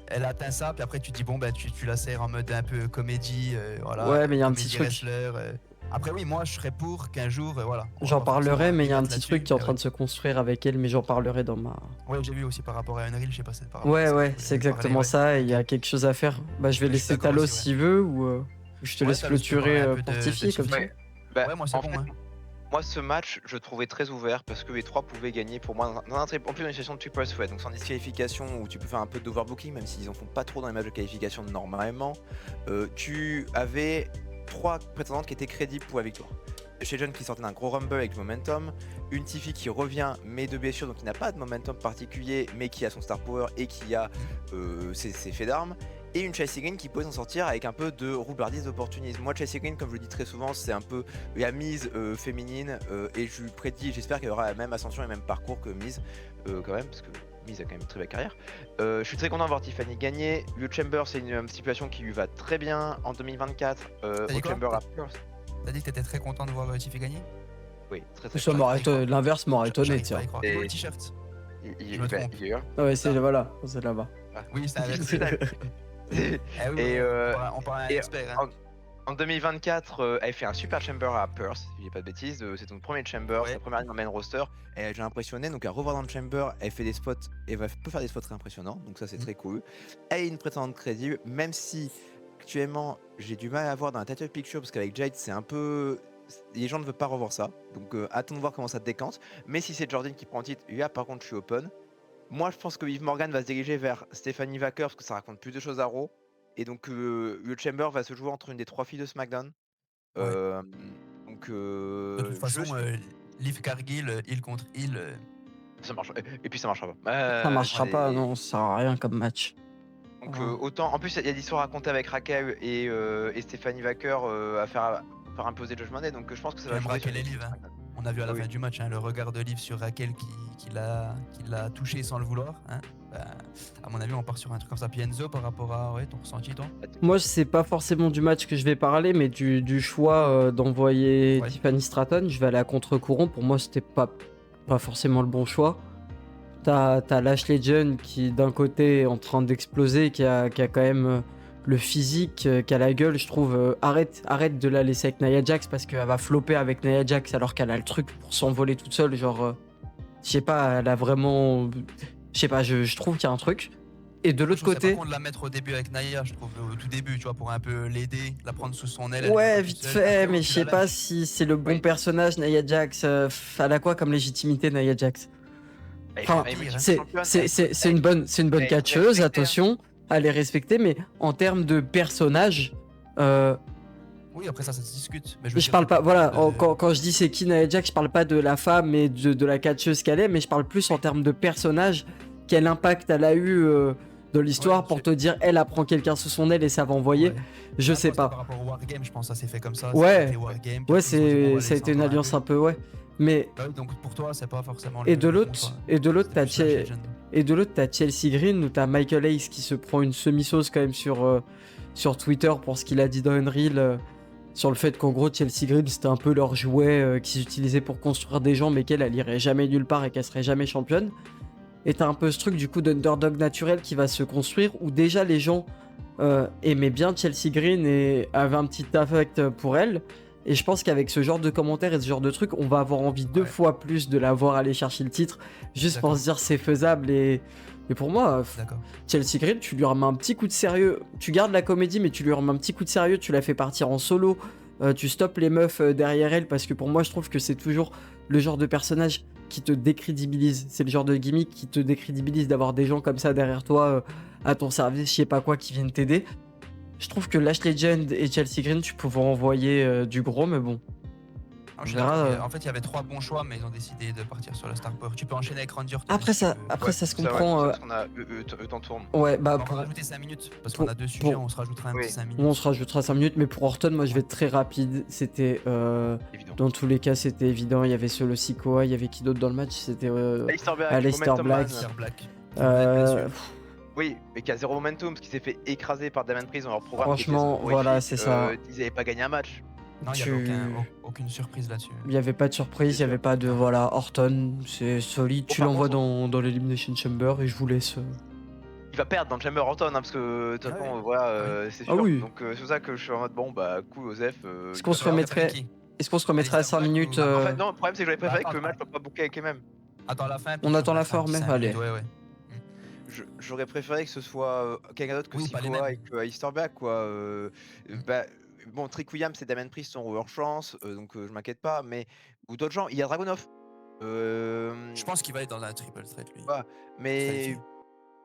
elle atteint ça, puis après tu te dis bon, bah, tu la serres en mode un peu comédie. Voilà, Ouais, mais il y a un comédie petit truc. wrestler, Après, oui, moi je serais pour qu'un jour, voilà. on va J'en pas parlerai, forcément mais il y a un débattre petit truc qui est en là-dessus, train de se construire avec elle, mais j'en parlerai dans ma. Ouais, j'ai vu aussi par rapport à Unreal, je sais pas si c'est par rapport à Ouais, ça que ouais, je voulais c'est exactement parler, ça, et il y a quelque chose à faire. Bah, je vais Je suis laisser d'accord Talos aussi, ouais. s'il veut, ou je te Ouais, laisse Talos peut clôturer parler un peu pour de Tiffy, comme ça. Tiffy. Bah, Ouais, moi c'est en bon. fait, Hein. moi, ce match, je trouvais très ouvert parce que les trois pouvaient gagner pour moi. En plus, dans une situation de triple threat, donc sans disqualification où tu peux faire un peu d'overbooking, même s'ils en font pas trop dans les matchs de qualification normalement. Tu avais 3 prétendantes qui étaient crédibles pour la victoire. Shayjon qui sortait d'un gros rumble avec du momentum, une Tiffy qui revient mais de blessure donc qui n'a pas de momentum particulier mais qui a son star power et qui a ses faits d'armes, et une Chelsea Green qui pouvait s'en sortir avec un peu de roublardise d'opportunisme. Moi Chelsea Green, comme je le dis très souvent, c'est un peu la mise féminine et je lui prédis, j'espère qu'elle aura la même ascension et le même parcours que Mise quand même, parce que Mise a quand même une très belle carrière. Je suis très content de voir Tiffany gagner. Le Chamber, c'est une situation qui lui va très bien en 2024. dit Au quoi Chamber, T'as dit que t'étais très content de voir Tiffy gagner? oui, très très Ça content. l'inverse m'aurait étonné, J'arrive tiens. pas à y croire. Et- Et le t-shirt. Il Je me bah, trompe. il est là. Ouais, c'est là-bas. Oui, c'est inversé. C'est là. Eh oui, Et, on parle à un et expert. Hein. En 2024, elle fait un super chamber à Perth, si je dis pas de bêtises. C'est son premier chamber, Ouais. sa première ligne en main roster. Et elle a impressionné, donc à revoir dans le chamber, elle fait des spots, et peut faire des spots très impressionnants, donc ça c'est très cool. Elle est une prétendante crédible, même si actuellement j'ai du mal à voir dans la title picture, parce qu'avec Jade c'est un peu. Les gens ne veulent pas revoir ça, donc attendons de voir comment ça te décante. Mais si c'est Jordan qui prend le titre, là par contre je suis open. Moi je pense que Liv Morgan va se diriger vers Stephanie Wacker, parce que ça raconte plus de choses à Raw. Et donc le Chamber va se jouer entre une des 3 filles de SmackDown. Ouais. Donc De toute façon, Liv Cargill, heal contre heal. ça marche. Et puis ça marchera pas. Ça marchera c'est- pas, non, ça sert à rien comme match. Donc autant. En plus, il y a des histoires racontées avec Raquel et Stephanie Wacker à faire imposer Judgment Day. Donc je pense que ça va J'aime jouer sur Raquel et les- Liv. Hein. On a vu à la Oui. fin du match le regard de Liv sur Raquel qui l'a touché sans le vouloir. Hein. À mon avis, on part sur un truc comme ça. Puis Enzo, par rapport à ton ressenti, toi? Moi, c'est pas forcément du match que je vais parler, mais du choix d'envoyer Ouais. Tiffany Stratton. Je vais aller à contre-courant. Pour moi, c'était pas forcément le bon choix. T'as Lashley Legend qui, d'un côté, est en train d'exploser, qui a quand même le physique, qui a la gueule, je trouve. Arrête de la laisser avec Nia Jax parce qu'elle va flopper avec Nia Jax alors qu'elle a le truc pour s'envoler toute seule. Genre, je sais pas, elle a vraiment. Je sais pas, je trouve qu'il y a un truc. Et de l'autre Je trouve que c'est côté. pas con de la mettre au début avec Naya, je trouve, au tout début, tu vois, pour un peu l'aider, la prendre sous son aile. elle Ouais, vient pas vite toute seule. fait, Après, mais tu je la sais pas lâches. si c'est le bon Oui. personnage, Nia Jax. Elle a quoi comme légitimité, Nia Jax? Enfin, Elle est multiple c'est championne, c'est une bonne elle est catcheuse, respectée, hein. attention, elle est respectée, mais en termes de personnage, Oui, après ça se discute. Mais veux je dire, parle tu pas. Voilà, parles de- quand je dis c'est qui Nia Jax, je parle pas de la femme et de la catcheuse qu'elle est, mais je parle plus en termes de personnage, quel impact elle a eu dans l'histoire Ouais, pour te dire elle apprend quelqu'un sous son aile et ça va envoyer. Ouais. Je Ah, sais toi, c'était pas. Par rapport au Wargame, je pense que ça s'est fait comme ça. Ouais. C'était Wargame, puis Ouais, après, ils se sont dit, bon, on va ça a les été une sortir alliance un peu, ouais. Mais Bah oui, donc pour toi, c'est pas forcément Et le de bon l'autre, choix. t'as C'était plus Legend. t'as Chelsea Green ou t'as Michael Hayes qui se prend une semi-sauce quand même sur Twitter pour ce qu'il a dit dans Unreal sur le fait qu'en gros Chelsea Green c'était un peu leur jouet qu'ils utilisaient pour construire des gens mais qu'elle elle irait jamais nulle part et qu'elle serait jamais championne. Et t'as un peu ce truc du coup d'underdog naturel qui va se construire où déjà les gens aimaient bien Chelsea Green et avaient un petit affect pour elle. Et je pense qu'avec ce genre de commentaires et ce genre de trucs, on va avoir envie 2 fois plus de la voir aller chercher le titre, juste pour D'accord. se dire c'est faisable. Et pour moi, D'accord. Chelsea Green, tu lui remets un petit coup de sérieux. Tu gardes la comédie, mais tu lui remets un petit coup de sérieux. Tu la fais partir en solo. Tu stoppes les meufs derrière elle parce que pour moi, je trouve que c'est toujours le genre de personnage qui te décrédibilise. C'est le genre de gimmick qui te décrédibilise d'avoir des gens comme ça derrière toi à ton service, je sais pas quoi, qui viennent t'aider. Je trouve que Lashley Legend et Chelsea Green, tu pouvais envoyer du gros, mais bon. Ah, je suis On verra, d'accord. En fait, il y avait 3 bons choix, mais ils ont décidé de partir sur le Star Power. Tu peux enchaîner avec Randy Orton. Après si ça, tu veux. après Ouais, ça se ouais, comprend. parce qu'on a t'en tourne. Ouais, bah On va rajouter 5 minutes, parce pour- qu'on a 2 sujets, pour- on se rajoutera un Oui. petit 5 minutes. on se rajoutera 5 minutes, mais pour Orton, moi je vais être très rapide. C'était. Évident. Dans tous les cas, c'était évident. Il y avait Solo Sikoa, il y avait qui d'autre dans le match? C'était. Aleister Black, Aleister Momentum Black. Man. Aleister Black. euh, Oui, mais qui a zéro momentum, parce qu'il s'est fait écraser par Damon Priest dans leur programme. qui était Franchement, horrifique. voilà, c'est ça. Ils avaient pas gagné un match. Non, il n'y avait aucune surprise là-dessus. Il n'y avait pas de surprise, il n'y avait pas de. Voilà, Orton, c'est solide. Tu par l'envoies contre, dans l'Elimination Chamber et je vous laisse. Il va perdre dans le Chamber Orton, hein, parce que de toute Ah façon, ouais. voilà, c'est Ah sûr. oui. Donc c'est pour ça que je suis en mode bon, bah cool, Osef. Est-ce qu'on se remettrait Est-ce qu'on se remettrait à 5 Black ou- minutes En fait, non, le problème c'est que j'aurais préféré Attends, que le match soit pas booké avec MM. Attends la fin. On attend la fin, mais allez. Ouais, ouais. J'aurais préféré que ce soit quelqu'un d'autre que Oui, pas les Sikoa mêmes. et que Aleister Black, quoi. Bah, bon, Trick Williams et Damon Priest sont leur chance, donc je m'inquiète pas, mais. Ou d'autres gens, il y a Dragunov. Je pense qu'il va être dans un triple threat, lui. Ouais, mais.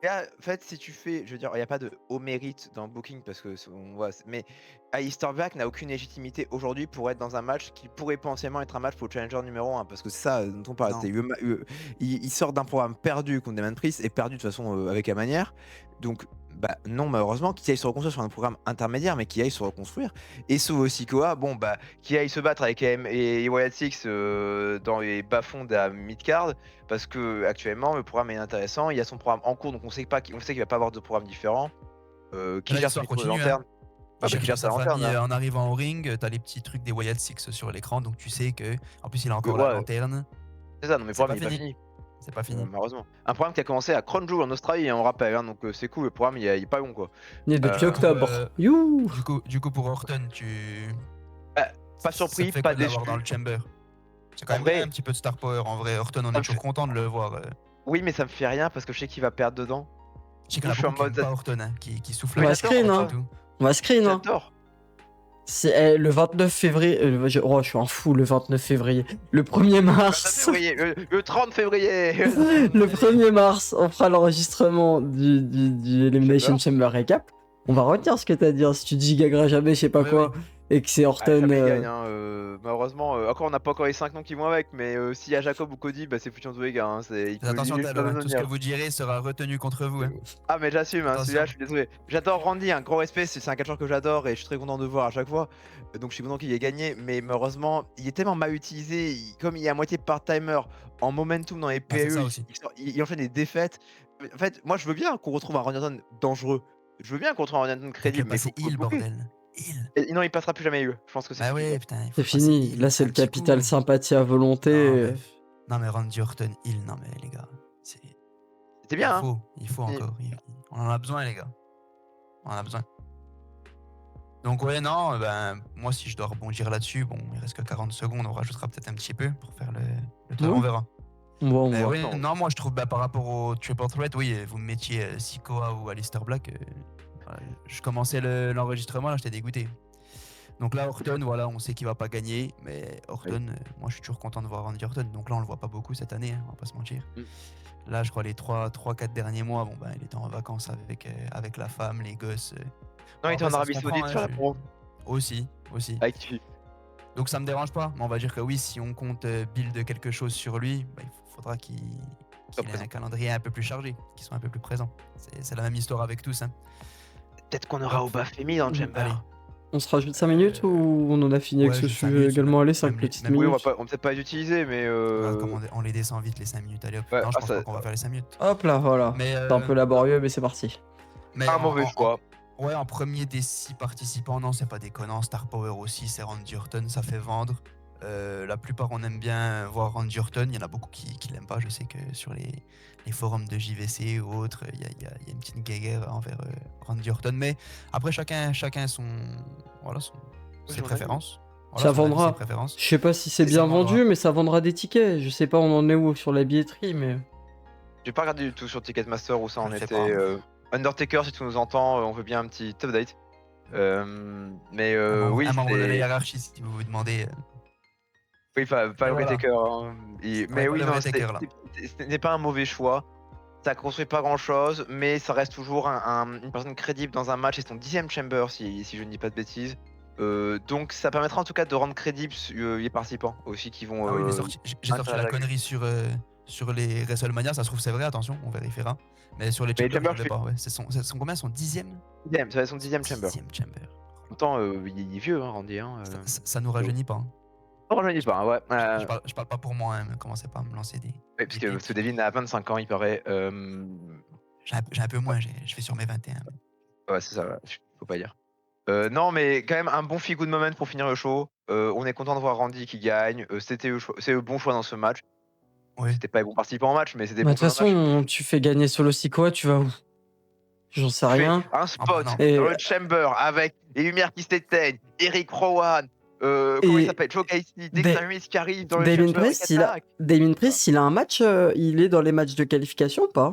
Très Là, en fait, si tu fais, je veux dire, il y a pas de haut mérite dans le booking parce que on voit, mais Alistair Black n'a aucune légitimité aujourd'hui pour être dans un match qui pourrait potentiellement être un match pour le challenger numéro 1 parce que c'est ça dont on parle. Non. C'est il sort d'un programme perdu contre Damon Priest et perdu de toute façon avec la manière. Donc, bah non, malheureusement, qu'il aille se reconstruire sur un programme intermédiaire, mais qu'il aille se reconstruire. Et Solo Sikoa, bon, bah, qu'il aille se battre avec AM et Wyatt Six dans les bas-fonds de la mid-card. Parce que actuellement le programme est intéressant, il y a son programme en cours, donc on sait qu'il va pas avoir de programme différent. Qui Là, gère son l'histoire micro de continue, lanterne. hein. Ah, bah, qui gère sa lanterne. Hein. En arrivant au ring, t'as les petits trucs des Wyatt Six sur l'écran, donc tu sais que. En plus, il a encore Ouais. la lanterne. C'est ça, non mais le C'est programme pas il est pas fini. fini. C'est pas fini. Malheureusement. Un programme qui a commencé à Cronju en Australie, hein, on rappelle, hein, donc c'est cool, le programme il est pas long quoi. Né depuis Euh, octobre. euh, You. Du coup, pour Orton, Pas ça surpris, te fait pas quoi de l'avoir déçu. dans le chamber. C'est quand En même vrai- un petit peu de star power en vrai. Orton, on Ça est me toujours fait- content de le voir. Oui, mais ça me fait rien parce que je sais qu'il va perdre dedans. Je sais qu'il y en a je suis en beaucoup qui mode- aiment pas Orton, hein, qui souffle On va la screen, tête hein. et tout. On va screen, hein. J'adore. C'est le 29 février. Je suis un fou le 29 février. Le 1er mars. Le 30 février. Le 1er mars, on fera l'enregistrement du Elimination Chamber Recap. On va retenir ce que t'as dit. Hein. Si tu dis gagnera jamais, je sais pas Ouais, quoi, ouais. et que c'est Ah, Orton. jamais il gagne, hein, malheureusement, encore on n'a pas encore les 5 noms qui vont avec, mais s'il y a Jacob ou Cody, bah c'est foutu en tous les gars. Hein, il Faites attention, il est Taylor, hein, tout ce que indéniable. vous direz sera retenu contre vous. Hein. Ah mais j'assume, hein, Attention. celui-là je suis désolé. J'adore Randy, un gros respect, c'est un catcheur que j'adore et je suis très content de voir à chaque fois. Donc je suis content qu'il ait gagné, mais malheureusement il est tellement mal utilisé, comme il est à moitié part-timer en momentum dans les Ah, c'est PE, ça aussi. il enchaîne des défaites. En fait, moi je veux bien qu'on retrouve un Randy Orton dangereux. Je veux bien qu'on retrouve un Randy Orton Avec le crédible, mais passé faut heal, booker. bordel. Heal. Et non, il passera plus jamais eu. Je pense que c'est Bah fini, ouais, quoi. putain. il faut C'est passer fini. heal, Là, c'est un le petit capital coup. sympathie à volonté. Non, mais Randy Orton heal, non, mais les gars. C'était bien, hein. Il faut Et- encore. On en a besoin, les gars. On en a besoin. Donc, ouais, non, ben, moi, si je dois rebondir là-dessus, bon, il reste que 40 secondes, on rajoutera peut-être un petit peu pour faire le tour, Ouais. on verra. Bon, on Mais voit. ouais, non. non, moi, je trouve, bah, par rapport au Triple Threat, oui, vous me mettiez Sikoa ou Alistair Black, je commençais l'enregistrement, là, j'étais dégoûté. Donc là, Orton, voilà, on sait qu'il va pas gagner, mais Orton, moi, je suis toujours content de voir Randy Orton. Donc là, on le voit pas beaucoup cette année, hein, on va pas se mentir. Mm. Là, je crois les 3-4 derniers mois, bon, ben, il était en vacances avec la femme, les gosses. Non, il était Après, en ça se Arabie comprend, Saoudite hein, sur la pro. Aussi. Avec qui? Donc ça me dérange pas, mais on va dire que oui, si on compte build quelque chose sur lui, bah, il faudra qu'il ait présent. un calendrier un peu plus chargé, qu'il soit un peu plus présent. C'est la même histoire avec tous. Hein. Peut-être qu'on aura Oba Femi dans le Chamber. Allez. On se rajoute 5 minutes ou on en a fini avec Ouais, ce j'ai 5 sujet minutes, également? Allez, 5 même les- petites même- Oui, minutes. on va peut-être pas les utiliser, mais. On les descend vite les 5 minutes. Allez hop. Ouais, Non, je ah, pense ça- pas qu'on va faire les 5 minutes. Hop là, voilà. Mais, C'est un peu laborieux, mais c'est parti. mais Un mauvais choix. Ouais, en premier des 6 participants, non, c'est pas déconnant. Star Power aussi, c'est Randy Orton, ça fait vendre. La plupart, on aime bien voir Randy Orton. Il y en a beaucoup qui l'aiment pas. Je sais que sur les forums de JVC ou autres, il y a une petite guéguerre envers Randy Orton. Mais après, chacun son, voilà, ses son avis. préférences. Ça son avis, vendra. ses préférences. Je sais pas si c'est Et bien ça vendra. vendu, mais ça vendra des tickets. Je sais pas, on en est où sur la billetterie, mais. J'ai pas regardé du tout sur Ticketmaster où ça en Je sais était. pas. Undertaker, si tu nous entends, on veut bien un petit update. Mais oui, un membre de la c'est. hiérarchie, si vous vous demandez. Oui, pas le voilà. Taker. Hein. Mais pas oui, le non, vrai Taker, là. ce n'est pas un mauvais choix. Ça construit pas grand chose, mais ça reste toujours une personne crédible dans un match. C'est son 10e chamber, si je ne dis pas de bêtises. Donc ça permettra en tout cas de rendre crédibles les participants aussi qui vont. Ah oui, j'ai sorti la interagir. connerie sur les WrestleMania, ça se trouve c'est vrai, attention, on vérifiera. Mais sur les Mais les chambers, chambers, je l'ai pas, ouais. C'est son combien? Son 10e? 10e, ça va être son 10e chamber. 10e chamber. En même temps, il est vieux, hein, Randy. Hein, Ça nous rajeunit pas. Hein. Non, rajeunit pas, hein, ouais. Je parle pas pour moi, hein, mais commencez pas à me lancer des. Ouais, parce des que pics. ce Devin a 25 ans, il paraît. J'ai un peu moins, je fais sur mes 21. Ouais, c'est ça, ouais, faut pas dire. Non, mais quand même un bon feel good moment pour finir le show. On est content de voir Randy qui gagne. C'est le bon choix dans ce match. Ouais. C'était pas les bons participants en match, mais c'était Bah, bon de toute choix dans le match. façon, tu fais gagner Solo Sikoa, tu vas où? J'en sais Tu fais rien. un spot non. Et- dans le chamber avec les lumières qui s'éteignent, Eric Rowan, comment Et- il s'appelle, Joe Gacy, Dexter Lumis qui arrive dans le Damien chamber Priest, et qui attaque. Damien Priest, il a un match, il est dans les matchs de qualification ou pas?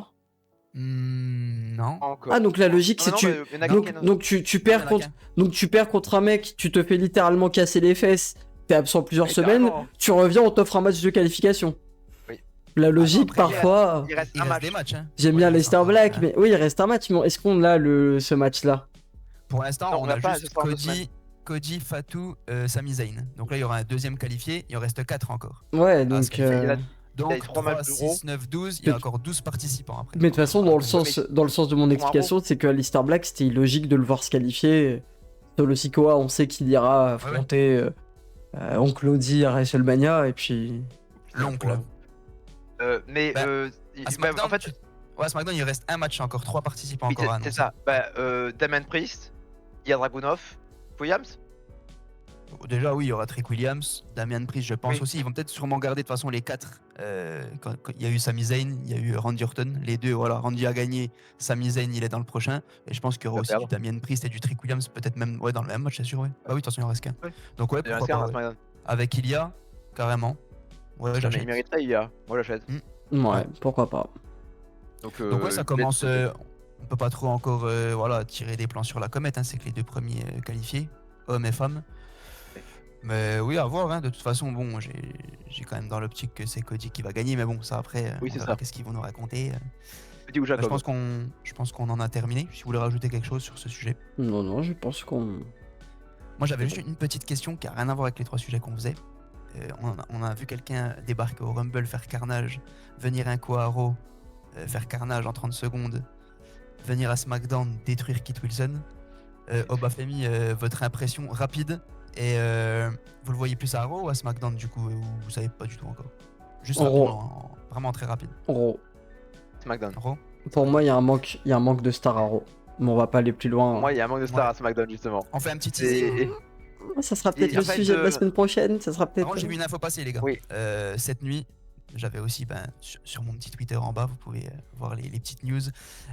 Non. Encore. Ah, donc la logique, c'est Non, tu. mais il y en a qui- Donc tu perds Il y en a contre. qu'un. Donc tu perds contre un mec, tu te fais littéralement casser les fesses, t'es absent plusieurs Mais semaines, carrément. tu reviens, on t'offre un match de qualification. Oui. La logique, après, parfois. Il reste Il un reste match. des matchs. Hein. J'aime Ouais, bien il reste Leicester encore, Black, hein. mais oui, il reste un match. Mais est-ce qu'on a ce match-là? Pour l'instant, Non, on on n'a a pas juste ce soir en 2 semaines. Cody, Fatou, Sami Zayn. Donc là, il y aura un deuxième qualifié. Il en reste 4 encore. Ouais, à se donc. qualifier. Il y a Donc 3 3, matchs d'Euro. 6, 9, 12. Il y a encore 12 participants après. Mais de toute façon, dans le sens de mon Pour un explication, c'est que Leicester Black, c'était illogique de le voir se qualifier. Solo Sikoa, on sait qu'il ira affronter Oncle Audi à WrestleMania, et puis. L'oncle. Mais Bah, À SmackDown, en fait, ouais, à SmackDown, il reste un match encore, 3 participants oui, encore à c'est annoncer. ça. Damien Priest, il y a Dragunov, Williams. Déjà, oui, il y aura Trick Williams, Damian Priest, je pense Oui. aussi. Ils vont peut-être sûrement garder de toute façon les 4. Quand il y a eu Sami Zayn, il y a eu Randy Orton. Les deux, voilà, Randy a gagné, Sami Zayn, il est dans le prochain. Et je pense qu'il y aura Il va aussi du perdre. Damian Priest et du Trick Williams, peut-être même dans le même match, c'est sûr. Ouais. Bah oui, de toute façon, il en reste qu'un. Ouais. Donc, ouais, Il y en pourquoi reste pas. qu'un à Ouais. SmackDown. Avec Ilya, carrément. Ouais, Mais j'achète. il mériterait, il y a. Moi, j'achète. Ouais, pourquoi pas. Donc, Donc, ouais, ça commence. peut-être- On peut pas trop encore voilà, tirer des plans sur la comète. Hein, c'est que les deux premiers qualifiés, hommes et femmes. Mais oui, à voir. Hein. De toute façon, bon, j'ai quand même dans l'optique que c'est Cody qui va gagner. Mais bon, ça après, Oui, on c'est verra ça. qu'est-ce qu'ils vont nous raconter. Petit ou Bah, Jacob. je pense qu'on en a terminé. Si vous voulez rajouter quelque chose sur ce sujet. Non, je pense qu'on. Moi, j'avais juste une petite question qui a rien à voir avec les 3 sujets qu'on faisait. On a vu quelqu'un débarquer au Rumble, faire carnage, venir un coup à Raw, faire carnage en 30 secondes, venir à SmackDown, détruire Kit Wilson. Obafemi, votre impression rapide et vous le voyez plus à Raw ou à SmackDown du coup ou vous savez pas du tout encore. Juste En Raw. vraiment très rapide. Raw. SmackDown. Raw. Pour moi, il y a un manque de star à Raw. Mais on va pas aller plus loin. Pour moi, il y a un manque de stars Ouais. à SmackDown, justement. On fait un petit teasing. Ça sera peut-être Et le en fait, sujet de la semaine prochaine. Ça sera Par peut-être. contre, j'ai vu une info passer, les gars. Oui. Cette nuit, j'avais aussi sur mon petit Twitter en bas, vous pouvez voir les petites news.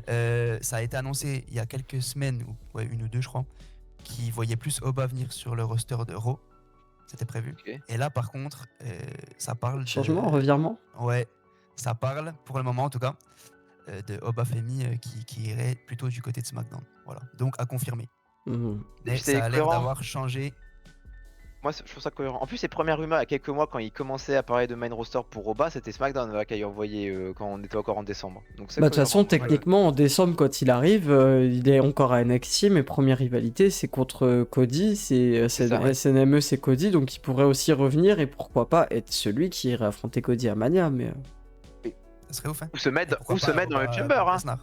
Ça a été annoncé il y a quelques semaines, ou ouais, 1 ou 2 je crois, qui voyait plus Oba venir sur le roster de Raw. C'était prévu. Ok. Et là, par contre, ça parle Changement, revirement. Ouais, ça parle, pour le moment en tout cas, de Obafemi qui irait plutôt du côté de SmackDown. Voilà, donc à confirmer. Mhm. Mais C'est ça a l'air cohérent. d'avoir changé. Moi, je trouve ça cohérent. En plus, les premières rumeurs, il y a quelques mois, quand il commençait à parler de main roster pour Oba, c'était SmackDown là, qui a envoyé quand on était encore en décembre. Donc, c'est Bah, de toute cohérent. façon, techniquement, en décembre, quand il arrive, il est encore à NXT. Mes premières rivalités, c'est contre Cody. C'est ça, ouais. SNME, c'est Cody. Donc, il pourrait aussi revenir et pourquoi pas être celui qui irait affronter Cody à Mania. Mais Ça serait ouf, hein. Ou se mettre, Et pourquoi ou se pas mettre dans le Oba chamber. contre Hein. Lesnar.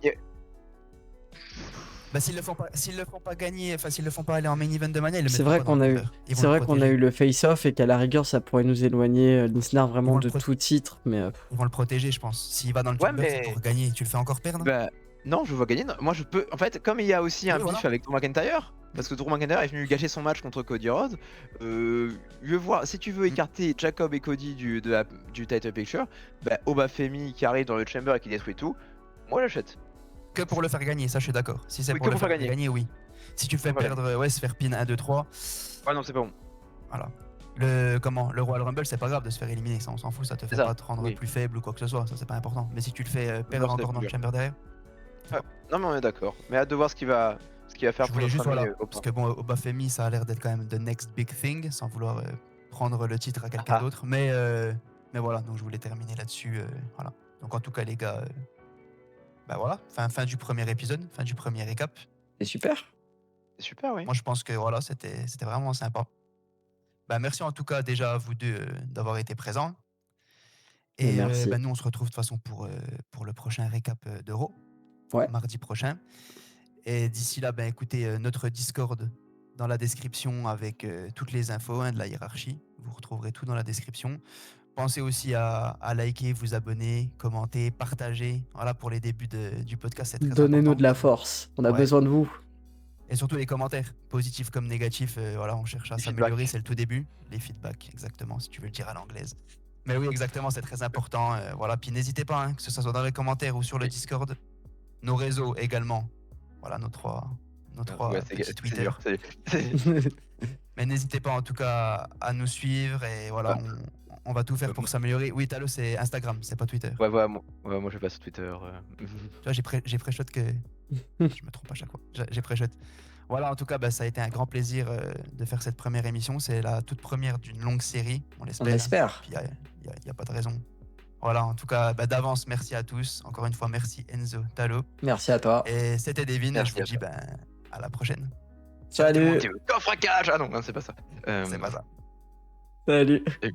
Bah, s'ils le font pas gagner, enfin s'ils le font pas aller en main event de Mania, ils le c'est mettent vrai pas qu'on dans a le eu, Chamber. Ils vont c'est le vrai qu'on a protéger. eu le face-off et qu'à la rigueur, ça pourrait nous éloigner Lesnar Ils vraiment vont de le tout titre. Mais Ils vont le protéger, je pense. S'il va dans le Ouais, Chamber, c'est mais- pour gagner. Tu le fais encore perdre. Bah, non, je vois gagner. Non, moi, je peux. En fait, comme il y a aussi un Oui, beef voilà. avec Drew McIntyre, parce que Drew McIntyre est venu gâcher son match contre Cody Rhodes, je vois, si tu veux écarter Jacob et Cody du title picture, bah, Obafemi qui arrive dans le chamber et qui détruit tout, moi j'achète. Que pour le faire gagner, ça je suis d'accord. Si c'est Oui, pour que le pour faire faire gagner, oui. Si tu le fais Pour faire perdre, ouais, se faire pin 1, 2, 3, Ah non, c'est pas bon. voilà. Le Royal Rumble, c'est pas grave de se faire éliminer, ça on s'en fout, ça te fait ça, pas te rendre oui. plus faible ou quoi que ce soit, ça c'est pas important. Mais si tu le fais perdre Non, c'est encore dans le plus Chamber derrière, Non, mais on est d'accord. Mais hâte de voir ce qu'il va faire je pour voulais notre juste, ami, voilà, Opa. parce que bon, Obafemi, ça a l'air d'être quand même the next big thing, sans vouloir prendre le titre à quelqu'un Ah. d'autre. Mais voilà, donc je voulais terminer là-dessus. Voilà. Donc en tout cas, les gars, bah voilà, fin du premier épisode, fin du premier récap. c'est super. C'est super, oui. Moi, je pense que voilà, c'était vraiment sympa. Bah, merci en tout cas déjà à vous deux d'avoir été présents. Et Merci. bah, nous, on se retrouve de toute façon pour le prochain récap d'Euro, Ouais. mardi prochain. Et d'ici là, ben, écoutez notre Discord dans la description avec toutes les infos de la hiérarchie. Vous retrouverez tout dans la description. Pensez aussi à liker, vous abonner, commenter, partager. Voilà, pour les débuts du podcast, c'est très Donnez-nous important. de la force. On a Ouais. besoin de vous. Et surtout les commentaires, positifs comme négatifs, voilà, on cherche à Les s'améliorer, feedbacks. c'est le tout début. Les feedbacks, exactement, si tu veux le dire à l'anglaise. Mais oui, exactement, c'est très important. Voilà, puis n'hésitez pas, hein, que ce soit dans les commentaires ou sur le Discord, nos réseaux également. Voilà, nos trois Ouais, petits Twitter. dur. Mais n'hésitez pas en tout cas à nous suivre et voilà, on va tout faire pour s'améliorer. Oui, Talo, c'est Instagram, c'est pas Twitter. Ouais, moi je vais pas sur Twitter. Tu vois, j'ai pré-shot que. Je me trompe à chaque fois. J'ai pré-shot. Voilà, en tout cas, bah, ça a été un grand plaisir de faire cette première émission. C'est la toute première d'une longue série, on On l'espère. espère. Puis il n'y a pas de raison. Voilà, en tout cas, d'avance, merci à tous. Encore une fois, merci Enzo, Talo. Merci à toi. Et c'était Devin. Merci Je vous à dis à la prochaine. Salut. Coffre à cage. Ah non, c'est pas ça. C'est pas ça. Salut. Et-